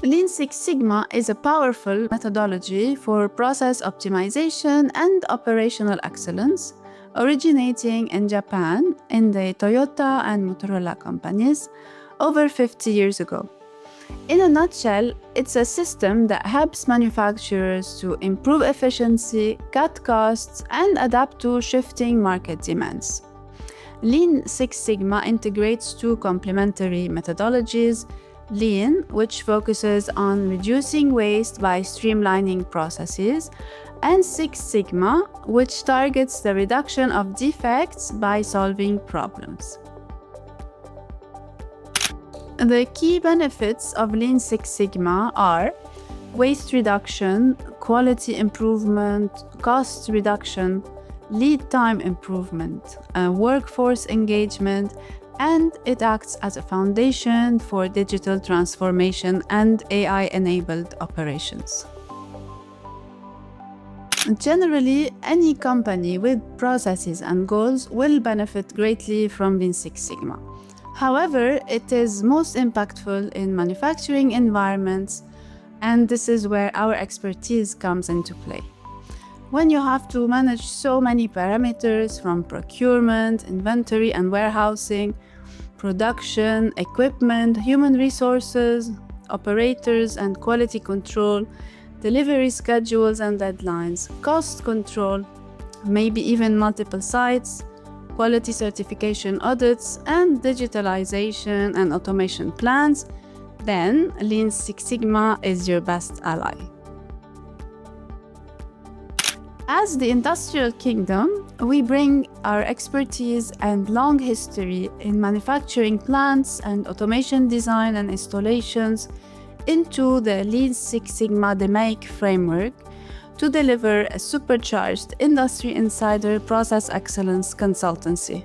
Lean Six Sigma is a powerful methodology for process optimization and operational excellence, originating in Japan in the Toyota and Motorola companies over 50 years ago. In a nutshell, it's a system that helps manufacturers to improve efficiency, cut costs, and adapt to shifting market demands. Lean Six Sigma integrates two complementary methodologies: Lean, which focuses on reducing waste by streamlining processes, and Six Sigma, which targets the reduction of defects by solving problems. The key benefits of Lean Six Sigma are waste reduction, quality improvement, cost reduction, lead time improvement, workforce engagement, and it acts as a foundation for digital transformation and AI-enabled operations. Generally, any company with processes and goals will benefit greatly from Lean Six Sigma. However, it is most impactful in manufacturing environments, and this is where our expertise comes into play. When you have to manage so many parameters from procurement, inventory and warehousing, production, equipment, human resources, operators and quality control, delivery schedules and deadlines, cost control, maybe even multiple sites, quality certification audits, and digitalization and automation plans, then Lean Six Sigma is your best ally. As the industrial kingdom, we bring our expertise and long history in manufacturing plants and automation design and installations into the Lean Six Sigma DMAIC framework to deliver a supercharged industry insider process excellence consultancy.